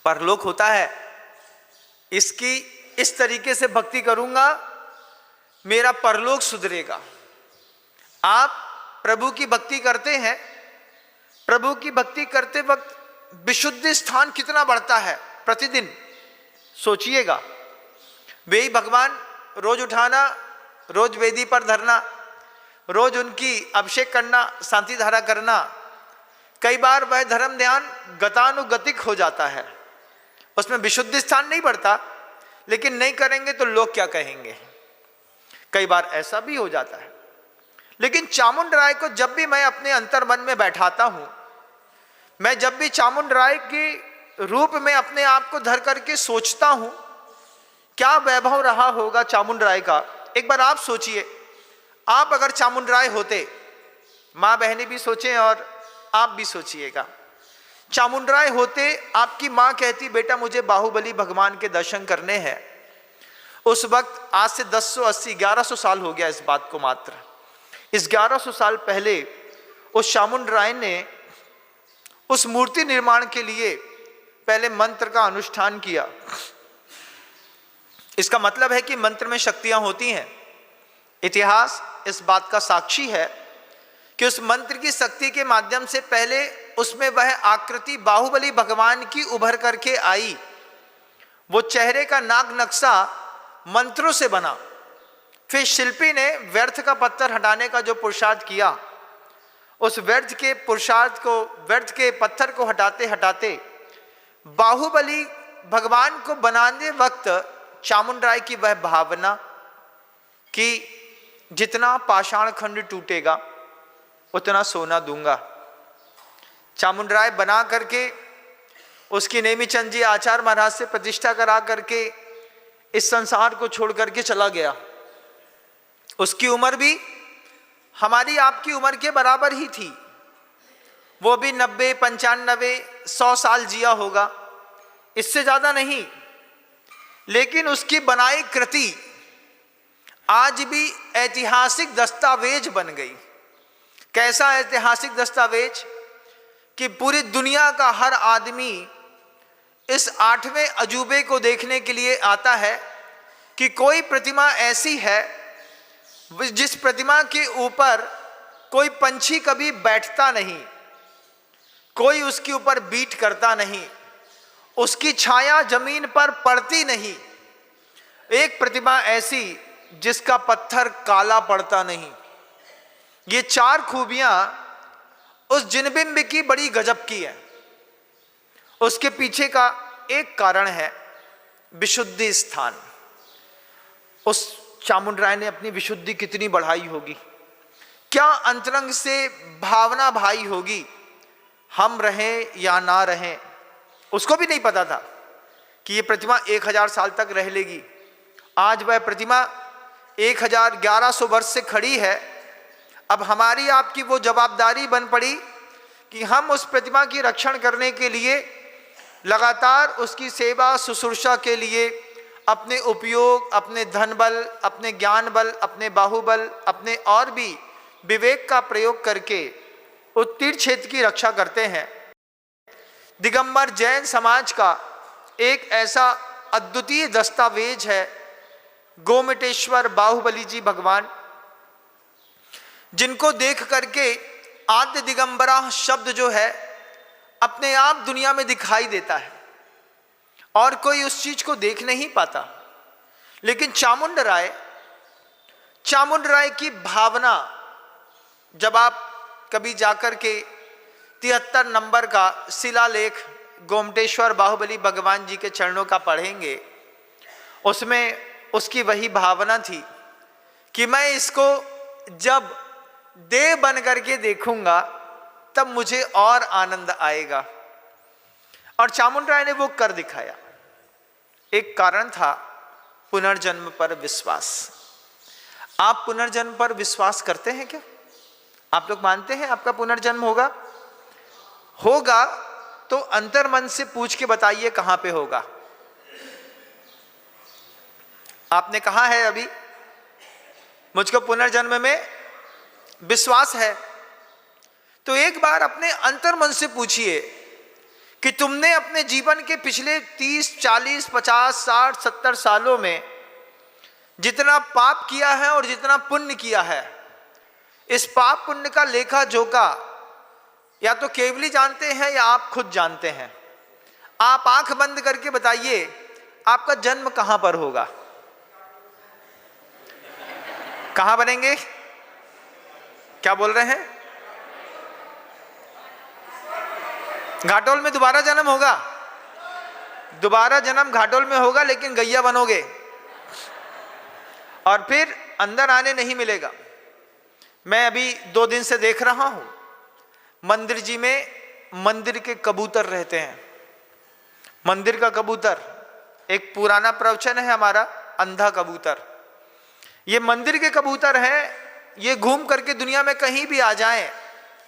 परलोक होता है, इसकी इस तरीके से भक्ति करूंगा मेरा परलोक सुधरेगा। आप प्रभु की भक्ति करते हैं, प्रभु की भक्ति करते वक्त विशुद्धि स्थान कितना बढ़ता है प्रतिदिन, सोचिएगा। वे ही भगवान रोज उठाना, रोज वेदी पर धरना, रोज उनकी अभिषेक करना, शांति धारा करना, कई बार वह धर्म ध्यान गतानुगतिक हो जाता है, उसमें विशुद्धि स्थान नहीं बढ़ता। लेकिन नहीं करेंगे तो लोग क्या कहेंगे, कई बार ऐसा भी हो जाता है। लेकिन चामुंड राय को जब भी मैं अपने अंतर्मन में बैठाता हूं, मैं जब भी चामुंड राय के रूप में अपने आप को धर करके सोचता हूं, क्या वैभव रहा होगा चामुंड राय का। एक बार आप सोचिए, आप अगर चामुंड राय होते, माँ बहनें भी सोचें और आप भी सोचिएगा, चामुंड राय होते, आपकी माँ कहती बेटा मुझे बाहुबली भगवान के दर्शन करने हैं। उस वक्त आज से 1080 1100 साल हो गया इस बात को मात्र। इस 1100 साल पहले उस चामुंड राय ने उस मूर्ति निर्माण के लिए पहले मंत्र का अनुष्ठान किया। इसका मतलब है कि मंत्र में शक्तियां होती हैं। इतिहास इस बात का साक्षी है कि उस मंत्र की शक्ति के माध्यम से पहले उसमें वह आकृति बाहुबली भगवान की उभर करके आई। वो चेहरे का नाग नक्शा मंत्रों से बना। फिर शिल्पी ने व्यर्थ का पत्थर हटाने का जो पुरुषार्थ किया, उस व्यर्थ के पुरुषार्थ को, व्यर्थ के पत्थर को हटाते हटाते बाहुबली भगवान को बनाने वक्त चामुंड राय की वह भावना कि जितना पाषाण खंड टूटेगा उतना सोना दूंगा, चामुंड राय बना करके उसकी नेमीचंद जी आचार्य महाराज से प्रतिष्ठा करा करके इस संसार को छोड़ करके चला गया। उसकी उम्र भी हमारी आपकी उम्र के बराबर ही थी। वो भी 90 95 100 साल जिया होगा, इससे ज्यादा नहीं। लेकिन उसकी बनाई कृति आज भी ऐतिहासिक दस्तावेज बन गई। कैसा ऐतिहासिक दस्तावेज कि पूरी दुनिया का हर आदमी इस 8वें अजूबे को देखने के लिए आता है कि कोई प्रतिमा ऐसी है जिस प्रतिमा के ऊपर कोई पंछी कभी बैठता नहीं, कोई उसके ऊपर बीट करता नहीं, उसकी छाया जमीन पर पड़ती नहीं। एक प्रतिमा ऐसी जिसका पत्थर काला पड़ता नहीं। ये 4 खूबियां उस जिनबिंब की बड़ी गजब की है। उसके पीछे का एक कारण है विशुद्धि स्थान। उस चामुंड राय ने अपनी विशुद्धि कितनी बढ़ाई होगी, क्या अंतरंग से भावना भाई होगी, हम रहें या ना रहें। उसको भी नहीं पता था कि ये प्रतिमा 1000 साल तक रह लेगी। आज वह प्रतिमा 1100 वर्ष से खड़ी है। अब हमारी आपकी वो जवाबदारी बन पड़ी कि हम उस प्रतिमा की रक्षण करने के लिए लगातार उसकी सेवा शुश्रूषा के लिए अपने उपयोग, अपने धन बल, अपने ज्ञान बल, अपने बाहुबल, अपने और भी विवेक का प्रयोग करके उस तीर्थ क्षेत्र की रक्षा करते हैं। दिगंबर जैन समाज का एक ऐसा अद्वितीय दस्तावेज है गोमटेश्वर बाहुबली जी भगवान, जिनको देख करके आद्य दिगंबरा शब्द जो है अपने आप दुनिया में दिखाई देता है और कोई उस चीज को देख नहीं पाता। लेकिन चामुंड राय की भावना, जब आप कभी जाकर के 73 नंबर का शिलालेख गोमटेश्वर बाहुबली भगवान जी के चरणों का पढ़ेंगे, उसमें उसकी वही भावना थी कि मैं इसको जब देव बन करके देखूंगा तब मुझे और आनंद आएगा। और चामुंड राय ने वो कर दिखाया। एक कारण था पुनर्जन्म पर विश्वास। आप पुनर्जन्म पर विश्वास करते हैं क्या? आप लोग मानते हैं आपका पुनर्जन्म होगा? होगा तो अंतर्मन से पूछ के बताइए कहां पे होगा। आपने कहा है अभी मुझको पुनर्जन्म में विश्वास है, तो एक बार अपने अंतर्मन से पूछिए कि तुमने अपने जीवन के पिछले 30, 40, 50, 60, 70 सालों में जितना पाप किया है और जितना पुण्य किया है, इस पाप पुण्य का लेखा जोखा या तो केवली जानते हैं या आप खुद जानते हैं। आप आंख बंद करके बताइए, आपका जन्म कहां पर होगा? कहां बनेंगे? क्या बोल रहे हैं? घाटोल में दोबारा जन्म होगा? दोबारा जन्म घाटोल में होगा, लेकिन गैया बनोगे और फिर अंदर आने नहीं मिलेगा। मैं अभी 2 दिन से देख रहा हूं, मंदिर जी में मंदिर के कबूतर रहते हैं। मंदिर का कबूतर एक पुराना प्रवचन है हमारा, अंधा कबूतर। ये मंदिर के कबूतर हैं, ये घूम करके दुनिया में कहीं भी आ जाएं,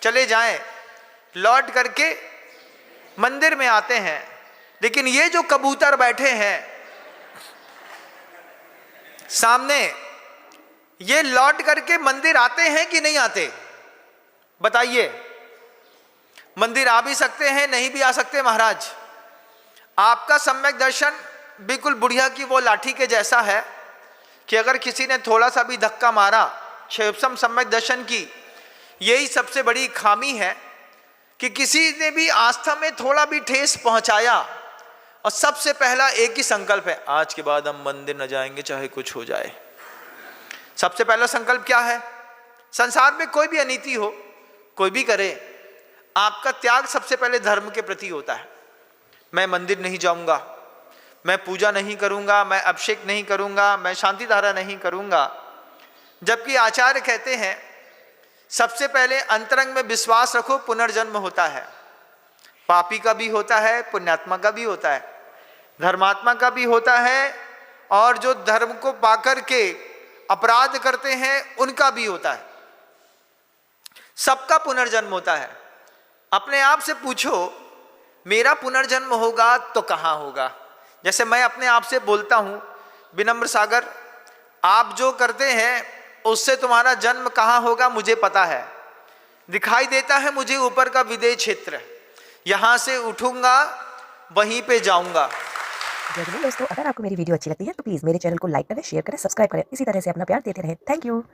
चले जाएं, लौट करके मंदिर में आते हैं। लेकिन ये जो कबूतर बैठे हैं सामने, ये लौट करके मंदिर आते हैं कि नहीं आते? बताइए। मंदिर आ भी सकते हैं, नहीं भी आ सकते महाराज। आपका सम्यक दर्शन बिल्कुल बुढ़िया की वो लाठी के जैसा है कि अगर किसी ने थोड़ा सा भी धक्का मारा, क्षेपसम सम्यक दर्शन की यही सबसे बड़ी खामी है कि किसी ने भी आस्था में थोड़ा भी ठेस पहुंचाया और सबसे पहला एक ही संकल्प है, आज के बाद हम मंदिर न जाएंगे चाहे कुछ हो जाए। सबसे पहला संकल्प क्या है? संसार में कोई भी अनीति हो, कोई भी करे, आपका त्याग सबसे पहले धर्म के प्रति होता है। मैं मंदिर नहीं जाऊंगा, मैं पूजा नहीं करूंगा, मैं अभिषेक नहीं करूंगा, मैं शांति धारा नहीं करूंगा। जबकि आचार्य कहते हैं सबसे पहले अंतरंग में विश्वास रखो, पुनर्जन्म होता है। पापी का भी होता है, पुण्यात्मा का भी होता है, धर्मात्मा का भी होता है, और जो धर्म को पाकर के अपराध करते हैं उनका भी होता है। सबका पुनर्जन्म होता है। अपने आप से पूछो, मेरा पुनर्जन्म होगा तो कहाँ होगा? जैसे मैं अपने आप से बोलता हूं, विनम्र सागर, आप जो करते हैं उससे तुम्हारा जन्म कहाँ होगा मुझे पता है। दिखाई देता है मुझे ऊपर का विदेह क्षेत्र, यहां से उठूंगा वहीं पे जाऊंगा। दोस्तों, अगर आपको मेरी वीडियो अच्छी लगती है तो प्लीज मेरे चैनल को लाइक करें, शेयर करें, सब्सक्राइब करें। इसी तरह से अपना प्यार देते रहें। Thank you.